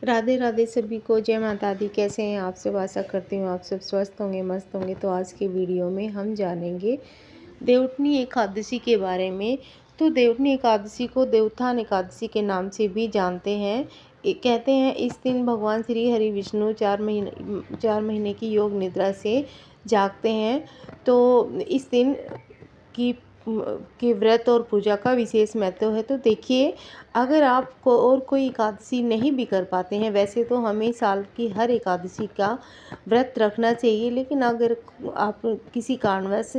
राधे राधे सभी को, जय माता दी। कैसे हैं आप सब? आशा करती हूँ आप सब स्वस्थ होंगे, मस्त होंगे। तो आज के वीडियो में हम जानेंगे देवउठनी एकादशी के बारे में। तो देवउठनी एकादशी को देवोत्थान एकादशी के नाम से भी जानते हैं। कहते हैं इस दिन भगवान श्री हरि विष्णु 4 महीने की योग निद्रा से जागते हैं। तो इस दिन की के व्रत और पूजा का विशेष महत्व है। तो देखिए, अगर आप को और कोई एकादशी नहीं भी कर पाते हैं, वैसे तो हमें साल की हर एकादशी का व्रत रखना चाहिए, लेकिन अगर आप किसी कारणवश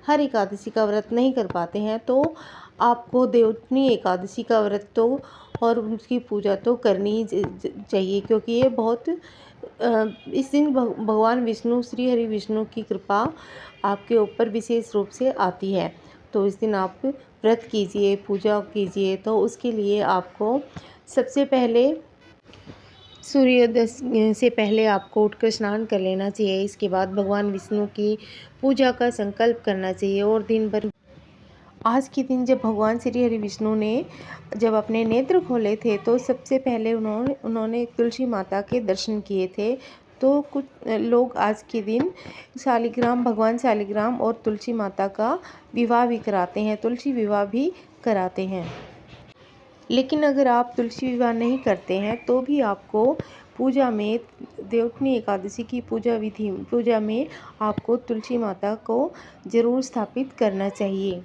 हर एकादशी का व्रत नहीं कर पाते हैं तो आपको देवउठनी एकादशी का व्रत तो और उसकी पूजा तो करनी ही चाहिए, क्योंकि ये बहुत इस दिन भगवान विष्णु, श्री हरि विष्णु की कृपा आपके ऊपर विशेष रूप से आती है। तो इस दिन आप व्रत कीजिए, पूजा कीजिए। तो उसके लिए आपको सबसे पहले सूर्योदय से पहले आपको उठकर स्नान कर लेना चाहिए। इसके बाद भगवान विष्णु की पूजा का संकल्प करना चाहिए और दिन भर आज के दिन जब भगवान श्री हरि विष्णु ने जब अपने नेत्र खोले थे तो सबसे पहले उन्होंने तुलसी माता के दर्शन किए थे। तो कुछ लोग आज के दिन भगवान शालिग्राम और तुलसी माता का विवाह भी कराते हैं, तुलसी विवाह भी कराते हैं। लेकिन अगर आप तुलसी विवाह नहीं करते हैं तो भी आपको पूजा में, देवउठनी एकादशी की पूजा में आपको तुलसी माता को ज़रूर स्थापित करना चाहिए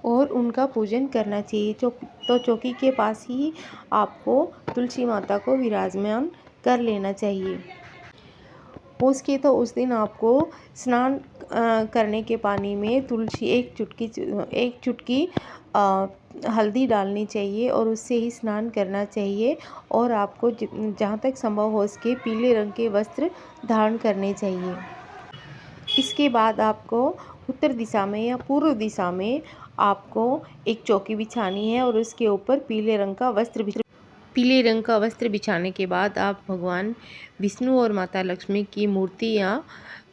और उनका पूजन करना चाहिए। तो चौकी के पास ही आपको तुलसी माता को विराजमान कर लेना चाहिए। उसके तो उस दिन आपको स्नान करने के पानी में एक चुटकी हल्दी डालनी चाहिए और उससे ही स्नान करना चाहिए। और आपको जहाँ तक संभव हो सके पीले रंग के वस्त्र धारण करने चाहिए। इसके बाद आपको उत्तर दिशा में या पूर्व दिशा में आपको एक चौकी बिछानी है और उसके ऊपर पीले रंग का वस्त्र बिछाने के बाद आप भगवान विष्णु और माता लक्ष्मी की मूर्ति या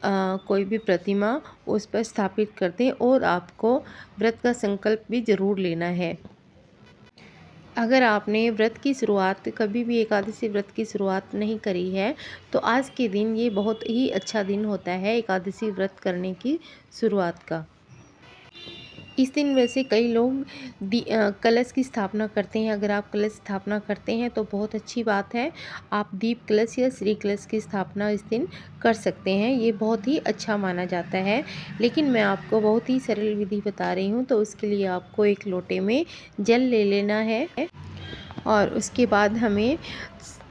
कोई भी प्रतिमा उस पर स्थापित करते हैं और आपको व्रत का संकल्प भी ज़रूर लेना है। अगर आपने व्रत की शुरुआत कभी भी एकादशी व्रत की शुरुआत नहीं करी है तो आज के दिन ये बहुत ही अच्छा दिन होता है एकादशी व्रत करने की शुरुआत का। इस दिन वैसे कई लोग कलश की स्थापना करते हैं। अगर आप कलश स्थापना करते हैं तो बहुत अच्छी बात है। आप दीप कलश या श्री कलश की स्थापना इस दिन कर सकते हैं, ये बहुत ही अच्छा माना जाता है। लेकिन मैं आपको बहुत ही सरल विधि बता रही हूँ। तो उसके लिए आपको एक लोटे में जल ले लेना है और उसके बाद हमें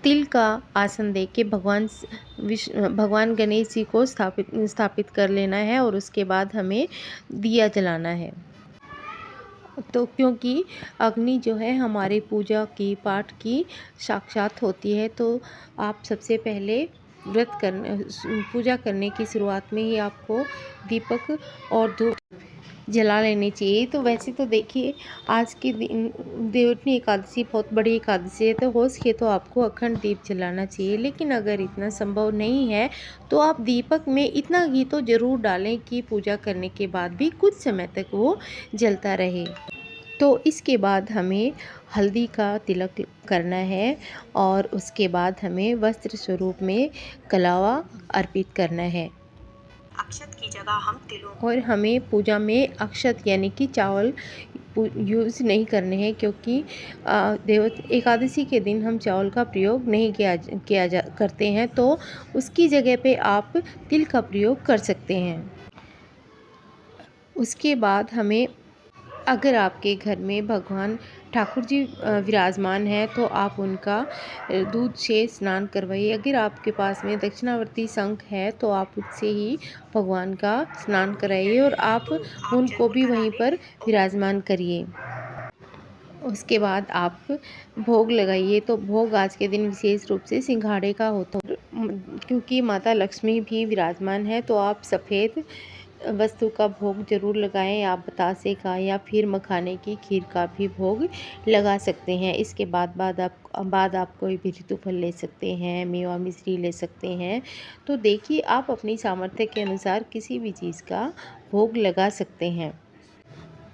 तिल का आसन दे के भगवान गणेश जी को स्थापित कर लेना है और उसके बाद हमें दिया जलाना है। तो क्योंकि अग्नि जो है हमारे पाठ की साक्षात होती है, तो आप सबसे पहले पूजा करने की शुरुआत में ही आपको दीपक और धूप जला लेनी चाहिए। तो वैसे तो देखिए, आज के दिन देवउठनी एकादशी बहुत बड़ी एकादशी है, तो हो सके तो आपको अखंड दीप जलाना चाहिए। लेकिन अगर इतना संभव नहीं है तो आप दीपक में इतना घी तो ज़रूर डालें कि पूजा करने के बाद भी कुछ समय तक वो जलता रहे। तो इसके बाद हमें हल्दी का तिलक करना है और उसके बाद हमें वस्त्र स्वरूप में कलावा अर्पित करना है। अक्षत की जगह हम तिलों और हमें पूजा में अक्षत यानी कि चावल यूज़ नहीं करने हैं, क्योंकि एकादशी के दिन हम चावल का प्रयोग नहीं करते हैं। तो उसकी जगह पे आप तिल का प्रयोग कर सकते हैं। उसके बाद हमें, अगर आपके घर में भगवान ठाकुर जी विराजमान हैं तो आप उनका दूध से स्नान करवाइए। अगर आपके पास में दक्षिणावर्ती शंख है तो आप उससे ही भगवान का स्नान कराइए और आप उनको भी वहीं पर विराजमान करिए। उसके बाद आप भोग लगाइए। तो भोग आज के दिन विशेष रूप से सिंघाड़े का होता है, क्योंकि माता लक्ष्मी भी विराजमान है। तो आप सफ़ेद वस्तु का भोग जरूर लगाएं। आप बतासे का या फिर मखाने की खीर का भी भोग लगा सकते हैं। इसके बाद आप कोई भी ऋतु फल ले सकते हैं, मेवा मिश्री ले सकते हैं। तो देखिए, आप अपनी सामर्थ्य के अनुसार किसी भी चीज़ का भोग लगा सकते हैं।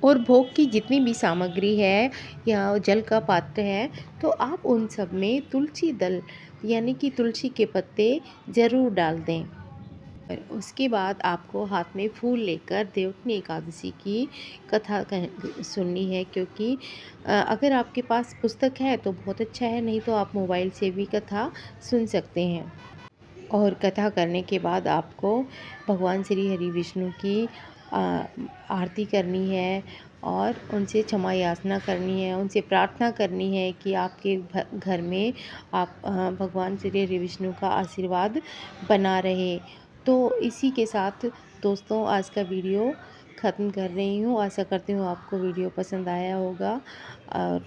और भोग की जितनी भी सामग्री है या जल का पात्र है, तो आप उन सब में तुलसी दल यानी कि तुलसी के पत्ते ज़रूर डाल दें। और उसके बाद आपको हाथ में फूल लेकर देवउठनी एकादशी की कथा सुननी है, क्योंकि अगर आपके पास पुस्तक है तो बहुत अच्छा है, नहीं तो आप मोबाइल से भी कथा सुन सकते हैं। और कथा करने के बाद आपको भगवान श्री हरि विष्णु की आरती करनी है और उनसे क्षमा याचना करनी है, उनसे प्रार्थना करनी है कि आपके घर में भगवान श्री हरि विष्णु का आशीर्वाद बना रहे। तो इसी के साथ दोस्तों आज का वीडियो ख़त्म कर रही हूँ। आशा करती हूँ आपको वीडियो पसंद आया होगा, और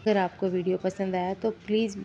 अगर आपको वीडियो पसंद आया तो प्लीज़